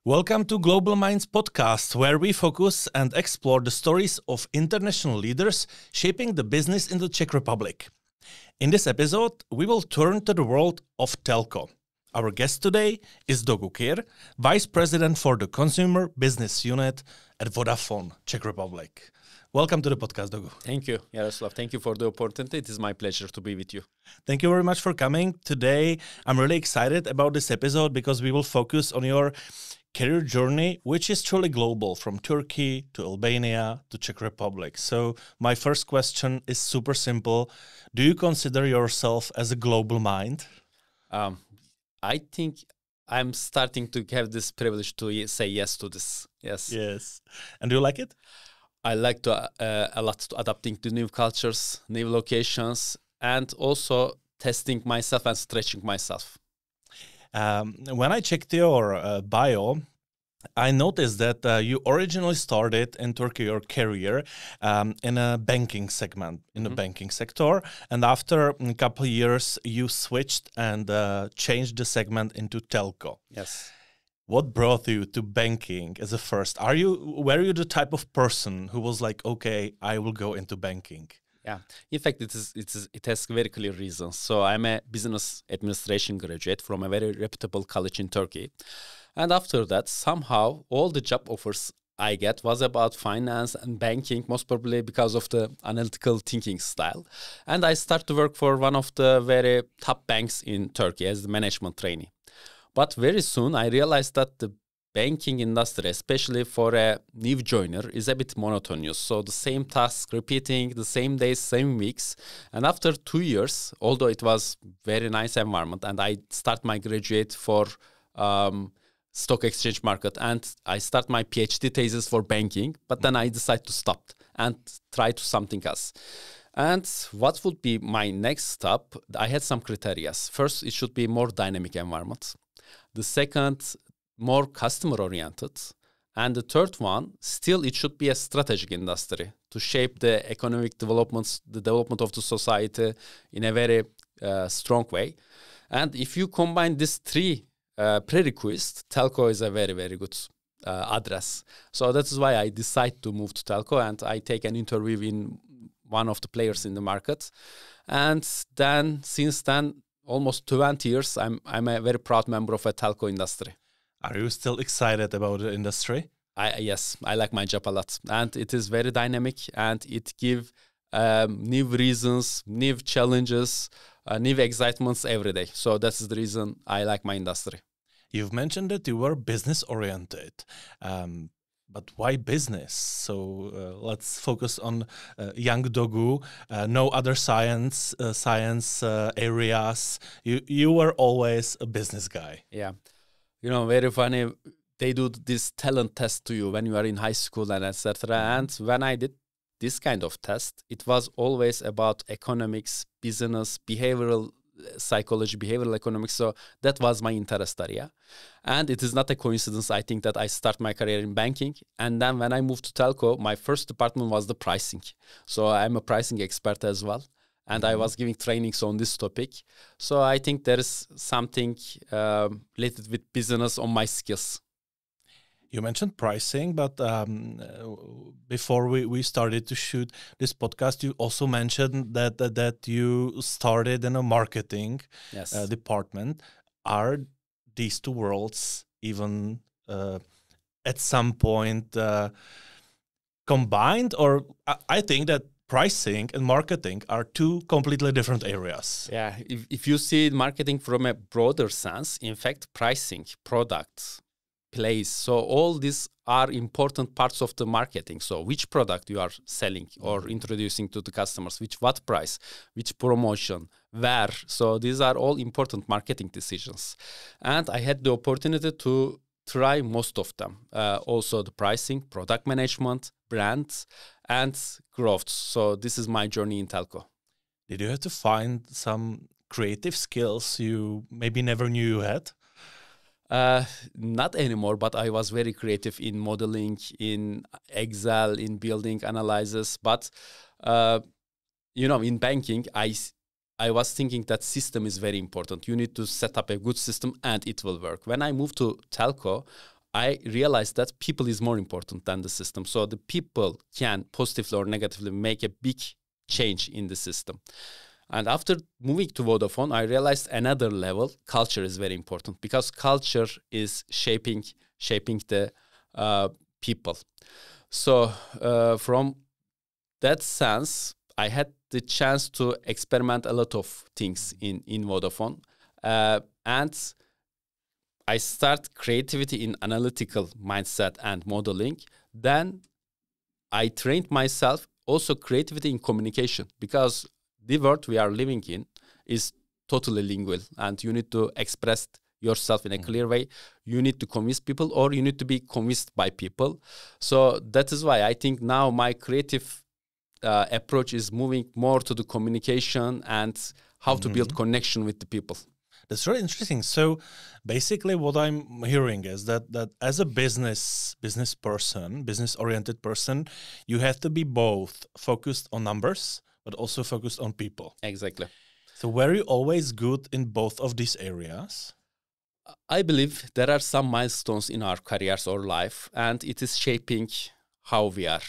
Welcome to Global Minds podcast, where we focus and explore the stories of international leaders shaping the business in the Czech Republic. In this episode, we will turn to the world of telco. Our guest today is Doğu Kir, Vice President for the Consumer Business Unit at Vodafone, Czech Republic. Welcome to the podcast, Doğu. Thank you, Yaroslav. Thank you for the opportunity. It is my pleasure to be with you. Thank you very much for coming. Today, I'm really excited about this episode because we will focus on your career journey, which is truly global, from Turkey to Albania to Czech Republic. So my first question is super simple. Do you consider yourself as a global mind? I think I'm starting to have this privilege to say yes to this. Yes. And do you like it? I like to a lot to adapting to new cultures, new locations, and also testing myself and stretching myself. When I checked your bio, I noticed that you originally started in Turkey your career in a banking segment, in the banking sector. And after a couple of years, you switched and changed the segment into telco. Yes. What brought you to banking as a first? Were you the type of person who was like, okay, I will go into banking? Yeah, in fact, it has very clear reasons. So I'm a business administration graduate from a very reputable college in Turkey. And after that, somehow, all the job offers I get was about finance and banking, most probably because of the analytical thinking style. And I started to work for one of the very top banks in Turkey as the management trainee. But very soon, I realized that the banking industry, especially for a new joiner, is a bit monotonous. So the same tasks repeating, the same days, same weeks. And after 2 years, although it was very nice environment, and I start my graduate for stock exchange market, and I start my PhD thesis for banking, but then I decide to stop and try to something else. And what would be my next step? I had some criteria. First, it should be more dynamic environment. The second, more customer-oriented. And the third one, still it should be a strategic industry to shape the economic developments, the development of the society in a very strong way. And if you combine these three prerequisites, telco is a very, very good address. So that is why I decide to move to telco, and I take an interview in one of the players in the market. And then, since then, almost 20 years, I'm a very proud member of a telco industry. Are you still excited about the industry? Yes, I like my job a lot. And it is very dynamic, and it gives new reasons, new challenges, new excitements every day. So that's the reason I like my industry. You've mentioned that you were business-oriented. But why business? So let's focus on young Doğu. No other science areas. You were always a business guy. Yeah. You know, very funny. They do this talent test to you when you are in high school and etc. And when I did this kind of test, it was always about economics, business, behavioral psychology, behavioral economics. So that was my interest area. And it is not a coincidence, I think, that I start my career in banking. And then when I moved to telco, my first department was the pricing. So I'm a pricing expert as well. And I was giving trainings on this topic. So I think there is something related with business on my skills. You mentioned pricing, but before we started to shoot this podcast, you also mentioned that you started in a marketing department. Are these two worlds even at some point combined? Or I think that pricing and marketing are two completely different areas. Yeah, if you see marketing from a broader sense, in fact, pricing, products, place. So all these are important parts of the marketing. So which product you are selling or introducing to the customers, what price, which promotion, where. So these are all important marketing decisions. And I had the opportunity to try most of them. Also the pricing, product management, brands, and growth. So this is my journey in telco. Did you have to find some creative skills you maybe never knew you had? Not anymore, but I was very creative in modeling, in Excel, in building analysis. But, in banking, I was thinking that system is very important. You need to set up a good system and it will work. When I moved to telco, I realized that people is more important than the system. So the people can positively or negatively make a big change in the system. And after moving to Vodafone, I realized another level, culture is very important, because culture is shaping the people. So from that sense, I had the chance to experiment a lot of things in Vodafone. And I start creativity in analytical mindset and modeling. Then I trained myself also creativity in communication, because the world we are living in is totally lingual, and you need to express yourself in a clear way. You need to convince people, or you need to be convinced by people. So that is why I think now my creative approach is moving more to the communication and how to build connection with the people. That's really interesting. So basically what I'm hearing is that as a business person, business-oriented person, you have to be both focused on numbers, but also focused on people. Exactly. So were you always good in both of these areas? I believe there are some milestones in our careers or life, and it is shaping how we are.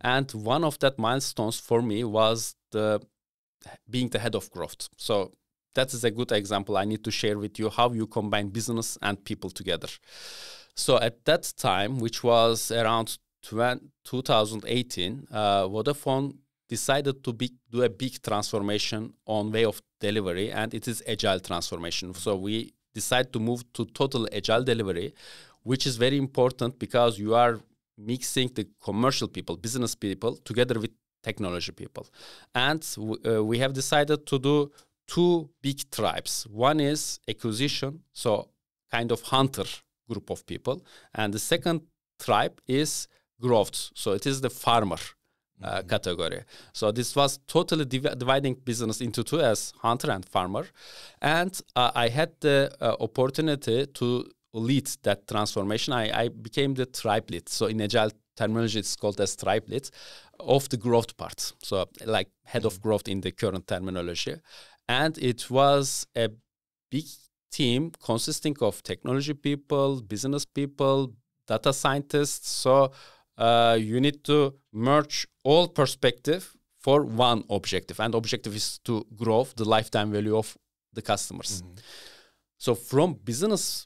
And one of that milestones for me was being the head of growth. So that is a good example I need to share with you, how you combine business and people together. So at that time, which was around 2018, Vodafone decided to do a big transformation on way of delivery, and it is agile transformation. So we decided to move to total agile delivery, which is very important because you are mixing the commercial people, business people, together with technology people. And we have decided to do two big tribes. One is acquisition, so kind of hunter group of people. And the second tribe is growth, so it is the farmer category. So this was totally dividing business into two as hunter and farmer. And I had the opportunity to lead that transformation. I became the tribe lead. So in agile terminology, it's called as tribe lead of the growth part. So like head of growth in the current terminology. And it was a big team consisting of technology people, business people, data scientists. So you need to merge all perspective for one objective. And objective is to grow the lifetime value of the customers. So from business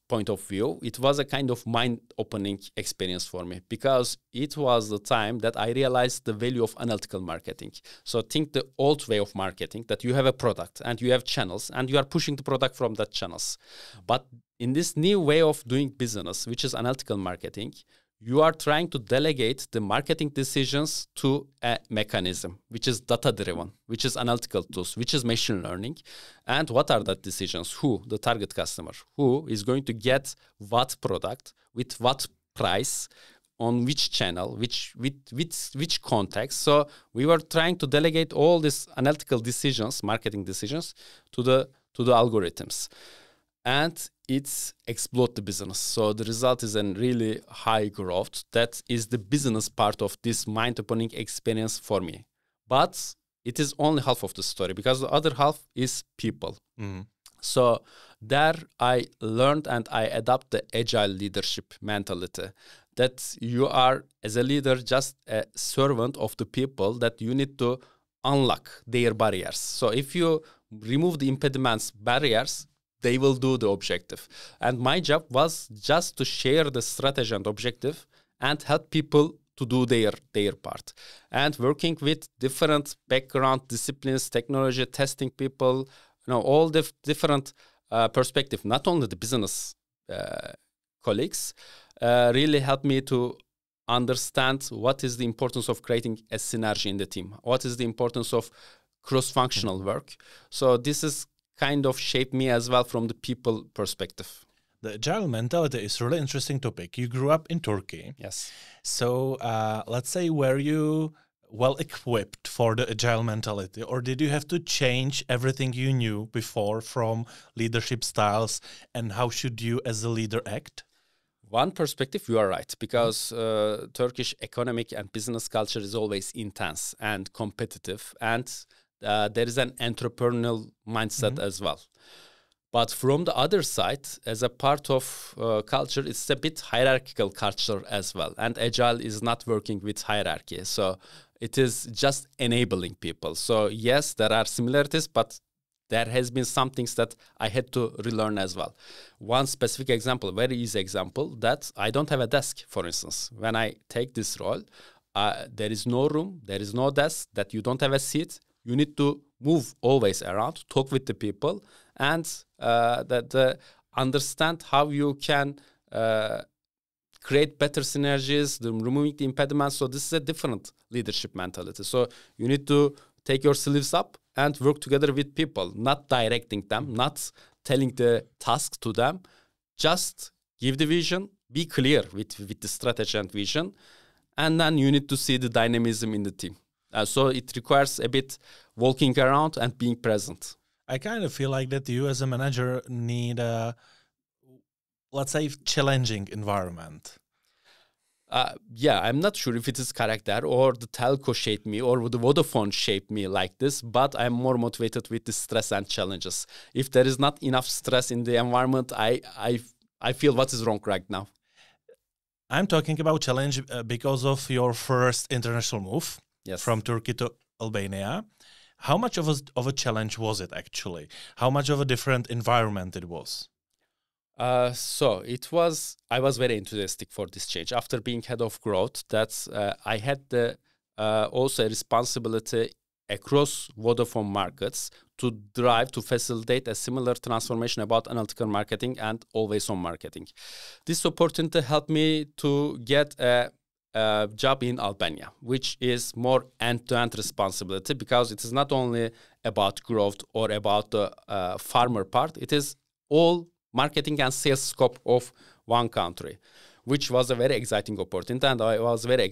point of view, it was a kind of mind-opening experience for me, because it was the time that I realized the value of analytical marketing. So think the old way of marketing, that you have a product and you have channels and you are pushing the product from that channels. But in this new way of doing business, which is analytical marketing, you are trying to delegate the marketing decisions to a mechanism, which is data-driven, which is analytical tools, which is machine learning. And what are that decisions? Who? The target customer. Who is going to get what product, with what price, on which channel, which context. So we were trying to delegate all these analytical decisions, marketing decisions, to the algorithms. And it's explode the business. So the result is a really high growth. That is the business part of this mind-opening experience for me. But it is only half of the story, because the other half is people. So there I learned and I adopt the agile leadership mentality, that you are, as a leader, just a servant of the people, that you need to unlock their barriers. So if you remove the impediments, barriers, they will do the objective. And my job was just to share the strategy and objective and help people to do their part. And working with different background disciplines, technology, testing people, all the different perspective, not only the business colleagues, really helped me to understand what is the importance of creating a synergy in the team. What is the importance of cross-functional work. So this is kind of shaped me as well from the people perspective. The agile mentality is a really interesting topic. You grew up in Turkey. Yes. So let's say, were you well equipped for the agile mentality, or did you have to change everything you knew before from leadership styles, and how should you as a leader act? One perspective, you are right, because Turkish economic and business culture is always intense and competitive, and there is an entrepreneurial mindset as well. But from the other side, as a part of culture, it's a bit hierarchical culture as well. And Agile is not working with hierarchy. So it is just enabling people. So yes, there are similarities, but there has been some things that I had to relearn as well. One specific example, very easy example, that I don't have a desk, for instance. When I take this role, there is no room, there is no desk, that you don't have a seat. You need to move always around, talk with the people, and understand how you can create better synergies, removing the impediments. So this is a different leadership mentality. So you need to take your sleeves up and work together with people, not directing them, not telling the task to them. Just give the vision, be clear with the strategy and vision, and then you need to see the dynamism in the team. So it requires a bit walking around and being present. I kind of feel like that you as a manager need a, let's say, challenging environment. Yeah, I'm not sure if it is character or the telco shaped me or the Vodafone shaped me like this, but I'm more motivated with the stress and challenges. If there is not enough stress in the environment, I feel what is wrong right now. I'm talking about challenge because of your first international move. Yes. From Turkey to Albania. How much of a challenge was it actually? How much of a different environment it was? So it was. I was very enthusiastic for this change. After being head of growth, I had the also a responsibility across Vodafone markets to drive, to facilitate a similar transformation about analytical marketing and always-on marketing. This opportunity helped me to get a job in Albania, which is more end-to-end responsibility, because it is not only about growth or about the farmer part, it is all marketing and sales scope of one country, which was a very exciting opportunity, and I was very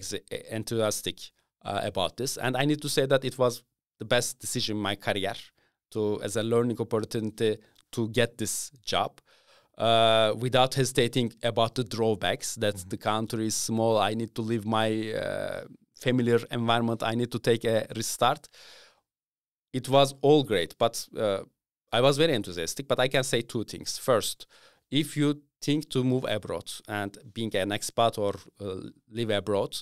enthusiastic about this. And I need to say that it was the best decision in my career as a learning opportunity to get this job. Without hesitating about the drawbacks, that the country is small, I need to leave my familiar environment, I need to take a restart. It was all great, but I was very enthusiastic, but I can say two things. First, if you think to move abroad and being an expat or live abroad,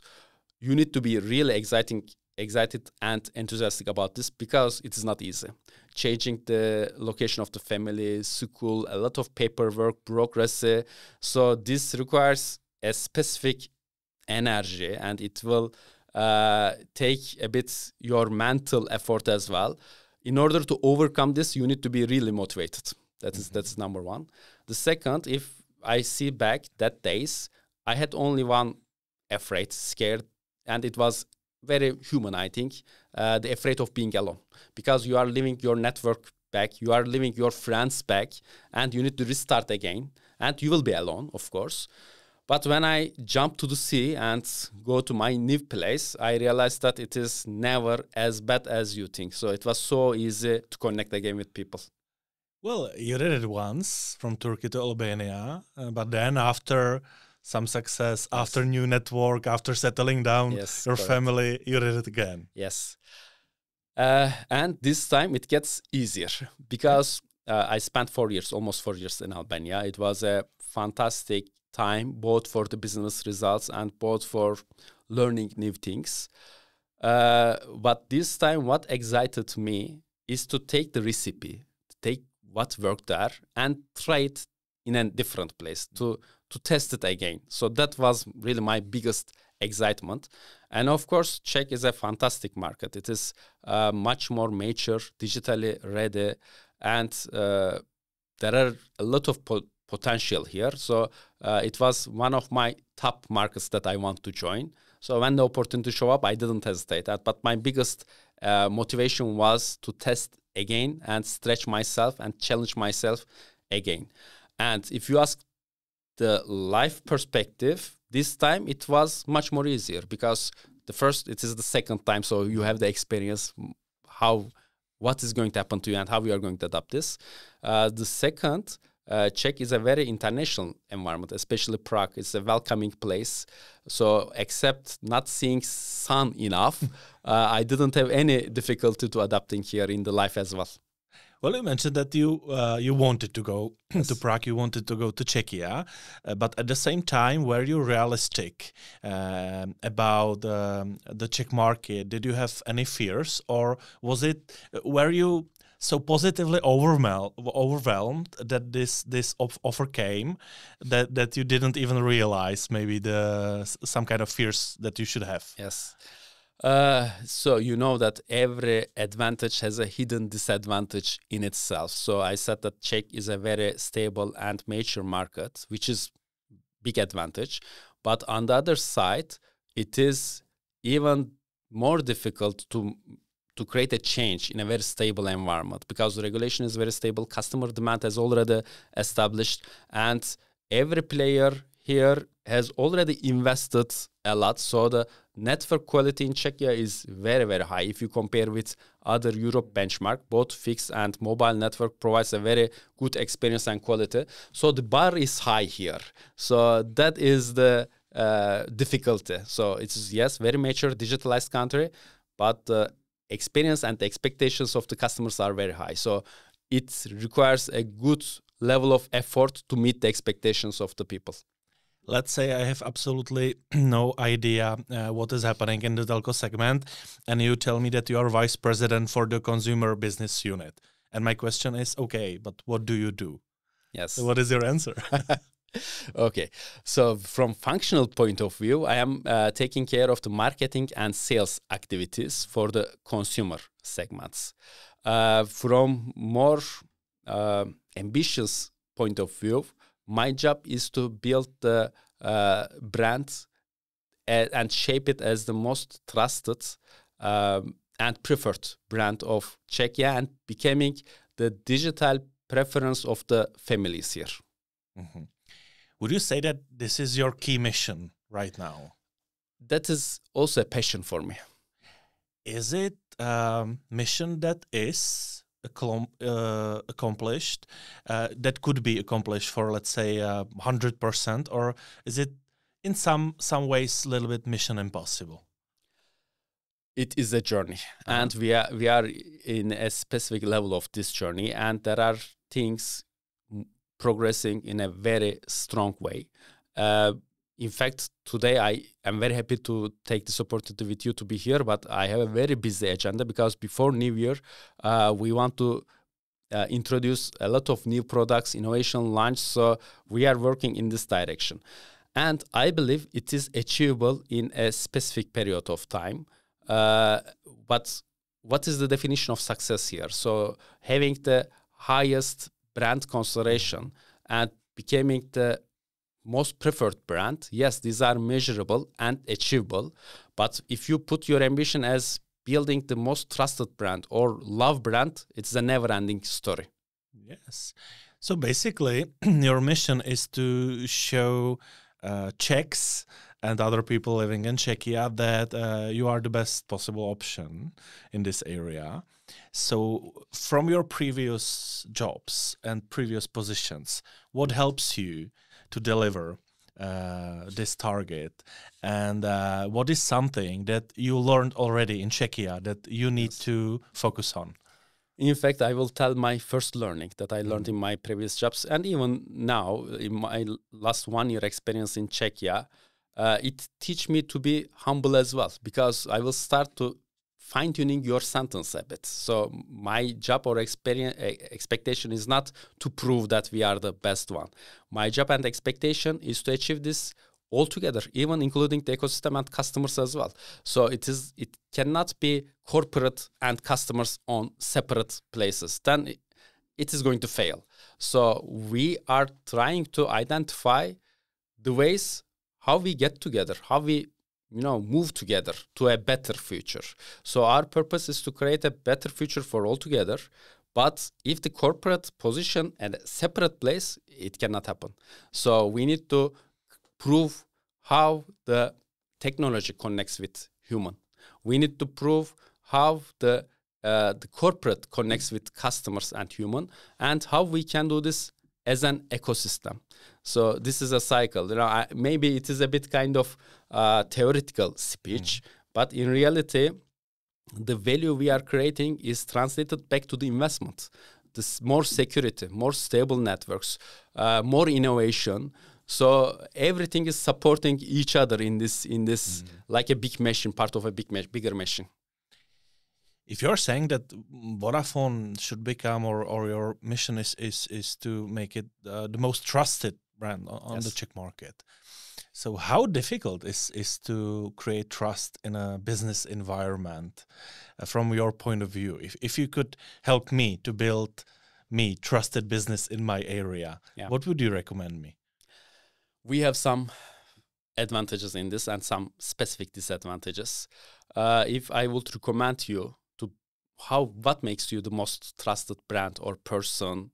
you need to be really excited and enthusiastic about this, because it is not easy. Changing the location of the family, school, a lot of paperwork, bureaucracy. So this requires a specific energy, and it will take a bit your mental effort as well. In order to overcome this, you need to be really motivated. That's number one. The second, if I see back that days, I had only one afraid, scared, and it was very human, I think, the afraid of being alone, because you are leaving your network back, you are leaving your friends back, and you need to restart again, and you will be alone, of course. But when I jump to the sea and go to my new place, I realized that it is never as bad as you think. So it was so easy to connect again with people. Well, you did it once from Turkey to Albania, but then after some success, after new network, after settling down your family, you did it again. Yes. And this time it gets easier, because I spent 4 years, almost 4 years in Albania. It was a fantastic time, both for the business results and both for learning new things. But this time what excited me is to take the recipe, to take what worked there and try it in a different place, to test it again. So that was really my biggest excitement. And of course, Czech is a fantastic market. It is much more mature, digitally ready, and there are a lot of potential here. So it was one of my top markets that I want to join. So when the opportunity showed up, I didn't hesitate. But my biggest motivation was to test again and stretch myself and challenge myself again. And if you ask the life perspective, this time it was much more easier, because it is the second time, so you have the experience what is going to happen to you and how you are going to adapt this. The second, Czech is a very international environment, especially Prague. It's a welcoming place. So except not seeing sun enough, I didn't have any difficulty to adapting here in the life as well. Well, you mentioned that you wanted to go to Prague, you wanted to go to Czechia, but at the same time, were you realistic about the Czech market? Did you have any fears, or were you so positively overwhelmed that this offer came that you didn't even realize maybe some kind of fears that you should have? Yes. So you know that every advantage has a hidden disadvantage in itself. So I said that Czech is a very stable and mature market, which is big advantage. But on the other side, it is even more difficult to create a change in a very stable environment, because the regulation is very stable, customer demand has already established, and every player here has already invested a lot. So the network quality in Czechia is very, very high. If you compare with other Europe benchmark, both fixed and mobile network provides a very good experience and quality. So the bar is high here. So that is the difficulty. So it's, yes, very mature, digitalized country, but the experience and the expectations of the customers are very high. So it requires a good level of effort to meet the expectations of the people. Let's say I have absolutely no idea what is happening in the telco segment, and you tell me that you are vice president for the consumer business unit. And my question is, okay, but what do you do? Yes. So what is your answer? Okay. So from functional point of view, I am taking care of the marketing and sales activities for the consumer segments. From more ambitious point of view, my job is to build the brand and shape it as the most trusted and preferred brand of Czechia, and becoming the digital preference of the families here. Mm-hmm. Would you say that this is your key mission right now? That is also a passion for me. Is it a mission that is accomplished, that could be accomplished for, let's say, 100%, or is it in some ways a little bit mission impossible? It is a journey, and we are in a specific level of this journey, and there are things progressing in a very strong way. In fact, today I am very happy to take this opportunity with you to be here, but I have a very busy agenda, because before New Year, we want to introduce a lot of new products, innovation launch, so we are working in this direction. And I believe it is achievable in a specific period of time. But what is the definition of success here? So having the highest brand consideration and becoming the most preferred brand, yes, these are measurable and achievable. But if you put your ambition as building the most trusted brand or love brand, it's a never-ending story. Yes. So basically, your mission is to show Czechs and other people living in Czechia that you are the best possible option in this area. So from your previous jobs and previous positions, what helps you to deliver this target? And what is something that you learned already in Czechia that you need to focus on? In fact, I will tell my first learning that I learned in my previous jobs, and even now in my last 1 year experience in Czechia, it teach me to be humble as well, because I will start to fine-tuning your sentence a bit. So my job or expectation is not to prove that we are the best one. My job and expectation is to achieve this all together, even including the ecosystem and customers as well. So it cannot be corporate and customers on separate places. Then it is going to fail. So we are trying to identify the ways how we get together, how we move together to a better future. So our purpose is to create a better future for all together. But if the corporate position at a separate place, it cannot happen. So we need to prove how the technology connects with human. We need to prove how the corporate connects with customers and human, and how we can do this as an ecosystem. So this is a cycle. Maybe it is a bit kind of theoretical speech, but in reality, the value we are creating is translated back to the investment. more security, more stable networks, more innovation. So everything is supporting each other in this like a big machine, part of a bigger machine. If you're saying that Vodafone should become, or your mission is to make it the most trusted brand on the Czech market, so how difficult is to create trust in a business environment from your point of view? If you could help me to build trusted business in my area, what would you recommend me? We have some advantages in this and some specific disadvantages. If I would recommend you what makes you the most trusted brand or person,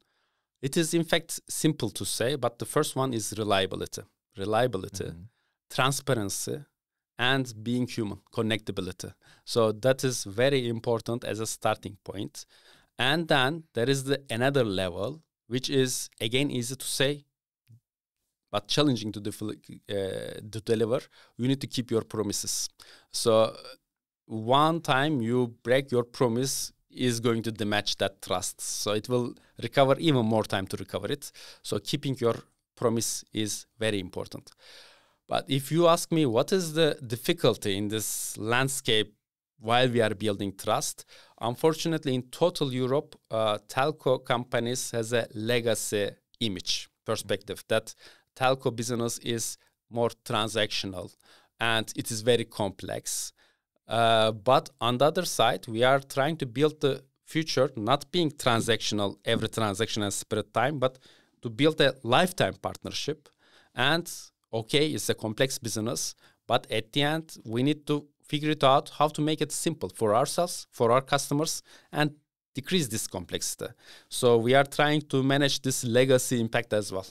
it is in fact simple to say, but the first one is reliability, transparency, and being human, connectability. So that is very important as a starting point. And then there is another level, which is again easy to say, but challenging to deliver. You need to keep your promises. So one time you break your promise is going to damage that trust. So it will recover even more time to recover it. So keeping your promise is very important. But if you ask me what is the difficulty in this landscape while we are building trust, unfortunately in total Europe, telco companies has a legacy image perspective that telco business is more transactional and it is very complex. But on the other side, we are trying to build the future, not being transactional, every transaction has separate time, but to build a lifetime partnership. And okay, it's a complex business, but at the end, we need to figure it out how to make it simple for ourselves, for our customers, and decrease this complexity. So we are trying to manage this legacy impact as well.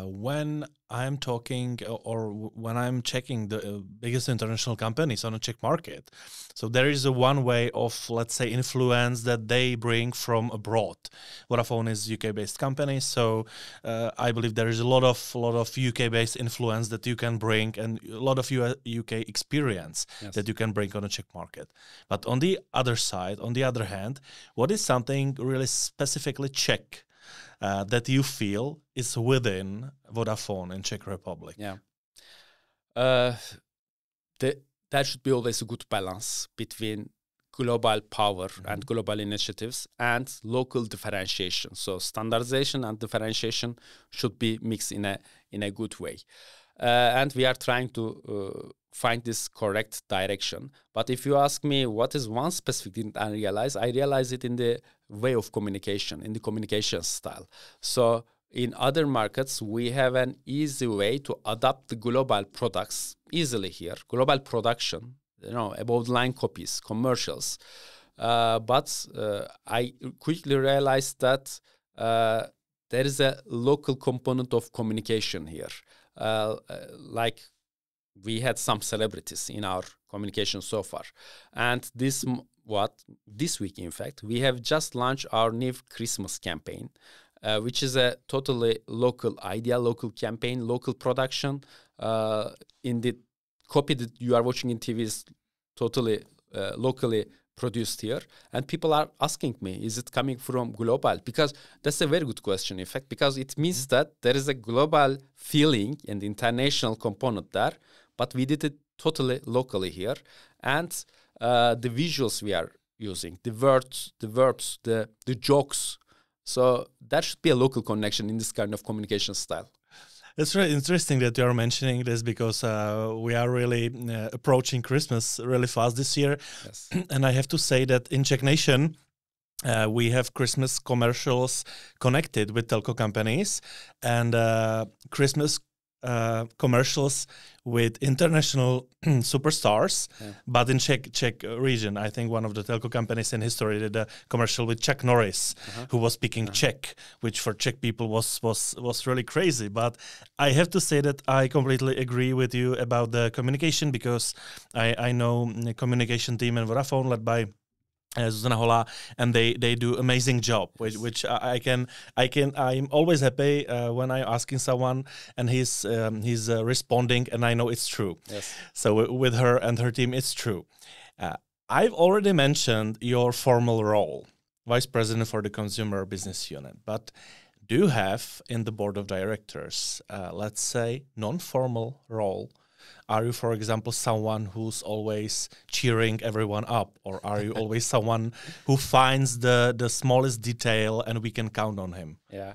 When I'm talking or when I'm checking the biggest international companies on the Czech market, so there is a one way of, let's say, influence that they bring from abroad. Vodafone is UK-based company, so I believe there is a lot of UK-based influence that you can bring and a lot of UK experience that you can bring on the Czech market. But on the other side, on the other hand, what is something really specifically Czech that you feel is within Vodafone in Czech Republic? Yeah. There should be always a good balance between global power and global initiatives and local differentiation. So standardization and differentiation should be mixed in a good way. And we are trying to find this correct direction. But if you ask me what is one specific thing I realize it in the way of communication, in the communication style. So in other markets, we have an easy way to adapt the global products easily here. Global production, above the line copies, commercials. But I quickly realized that there is a local component of communication here. Like we had some celebrities in our communication so far. And this week, in fact, we have just launched our new Christmas campaign, which is a totally local idea, local campaign, local production. In the copy that you are watching in TV is totally locally produced here. And people are asking me, is it coming from global? Because that's a very good question, in fact, because it means that there is a global feeling and international component there, but we did it totally locally here. And the visuals we are using, the words, the verbs, the jokes. So there should be a local connection in this kind of communication style. It's really interesting that you are mentioning this because we are really approaching Christmas really fast this year. Yes. And I have to say that in Czech Nation, we have Christmas commercials connected with telco companies and Christmas commercials with international superstars, but in Czech region. I think one of the telco companies in history did a commercial with Chuck Norris, who was speaking Czech, which for Czech people was really crazy. But I have to say that I completely agree with you about the communication because I know the communication team in Vodafone led by Zuzana Hola, and they do amazing job, which I'm always happy when I'm asking someone and he's responding, and I know it's true. Yes. So with her and her team, it's true. I've already mentioned your formal role. vice president for the consumer business unit, but do you have in the board of directors, let's say, non-formal role? Are you, for example, someone who's always cheering everyone up, or are you always someone who finds the smallest detail and we can count on him? Yeah.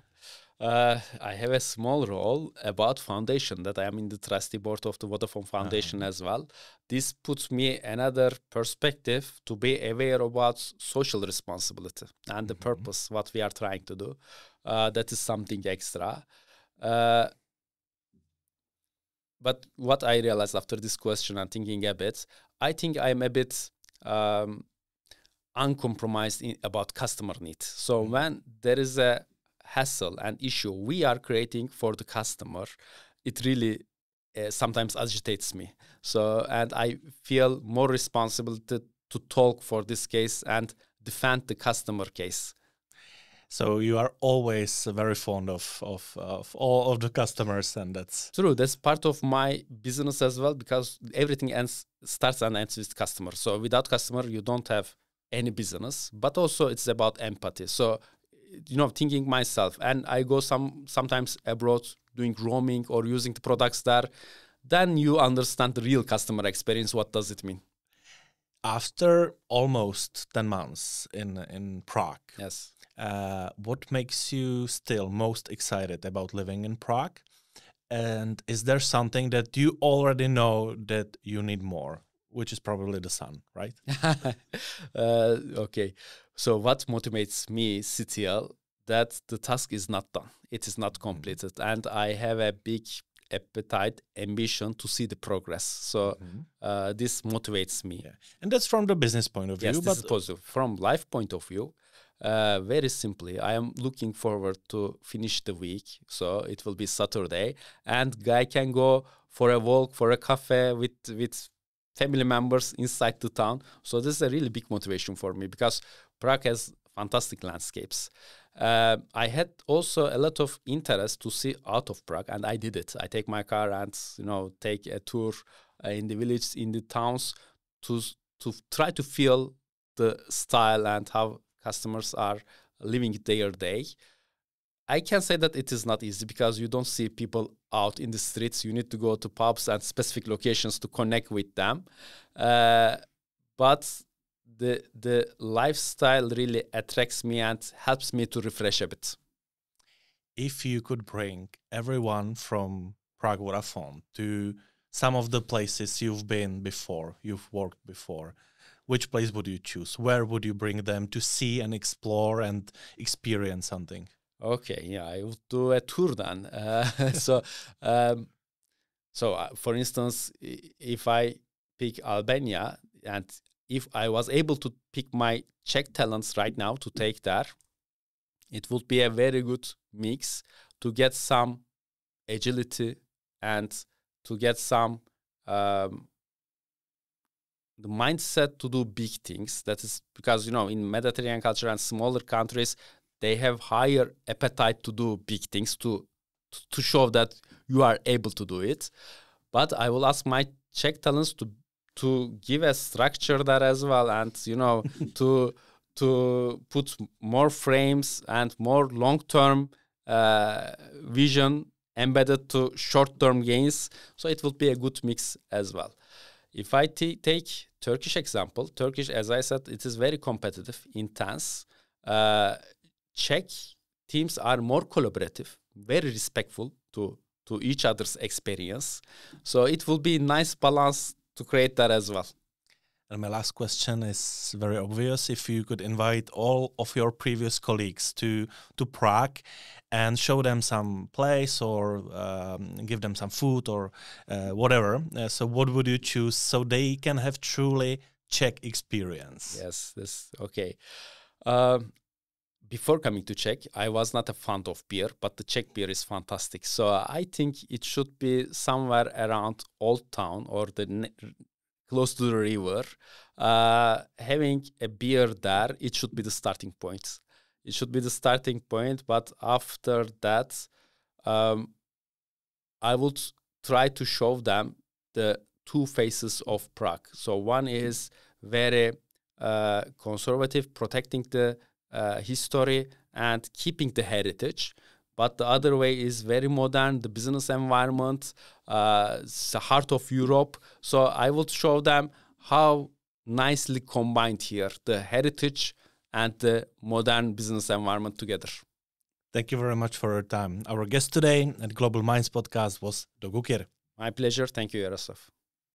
I have a small role about foundation, that I am in the trustee board of the Vodafone Foundation as well. This puts me another perspective to be aware about social responsibility and the purpose, what we are trying to do. That is something extra. But what I realized after this question and thinking a bit, I think I'm a bit uncompromised about customer needs. So when there is a hassle and issue we are creating for the customer, it really sometimes agitates me. So, and I feel more responsible to talk for this case and defend the customer case. So you are always very fond of all of the customers, and that's true. That's part of my business as well, because everything starts and ends with customer. So without customer, you don't have any business. But also it's about empathy. So, you know, thinking myself, and I go sometimes abroad doing roaming or using the products there, then you understand the real customer experience. What does it mean? After almost 10 months in Prague, yes. What makes you still most excited about living in Prague? And is there something that you already know that you need more, which is probably the sun, right? Okay. So what motivates me still, that the task is not done. It is not completed. And I have a big appetite, ambition to see the progress. So this motivates me. Yeah. And that's from the business point of view. Yes, this is positive. From life point of view, very simply, I am looking forward to finish the week. So it will be Saturday, and I can go for a walk, for a cafe with family members inside the town. So this is a really big motivation for me, because Prague has fantastic landscapes. I had also a lot of interest to see out of Prague, and I did it. I take my car and, you know, take a tour in the village, in the towns, to try to feel the style and how customers are living their day. I can say that it is not easy, because you don't see people out in the streets. You need to go to pubs and specific locations to connect with them. But the lifestyle really attracts me and helps me to refresh a bit. If you could bring everyone from Prague Vodafone to some of the places you've been before, you've worked before, which place would you choose? Where would you bring them to see and explore and experience something? Okay, yeah, I would do a tour then. For instance, if I pick Albania, and if I was able to pick my Czech talents right now to take there, it would be a very good mix to get some agility and to get some the mindset to do big things. That is because, you know, in Mediterranean culture and smaller countries, they have higher appetite to do big things, to show that you are able to do it. But I will ask my Czech talents to give a structure there as well, and, you know, to put more frames and more long-term vision embedded to short-term gains. So it will be a good mix as well. If I take Turkish example, Turkish, as I said, it is very competitive, intense. Czech teams are more collaborative, very respectful to each other's experience. So it will be a nice balance to create that as well. And my last question is very obvious. If you could invite all of your previous colleagues to Prague and show them some place or give them some food or whatever, so what would you choose so they can have truly Czech experience? Yes, this okay. Before coming to Czech, I was not a fan of beer, but the Czech beer is fantastic. So I think it should be somewhere around Old Town or close to the river. Having a beer there, it should be the starting point. It should be the starting point, but after that, I would try to show them the two faces of Prague. So one is very conservative, protecting the history and keeping the heritage. But the other way is very modern, the business environment, it's the heart of Europe. So I will show them how nicely combined here, the heritage and the modern business environment together. Thank you very much for your time. Our guest today at Global Minds podcast was Doğu Kir. My pleasure. Thank you, Yaroslav.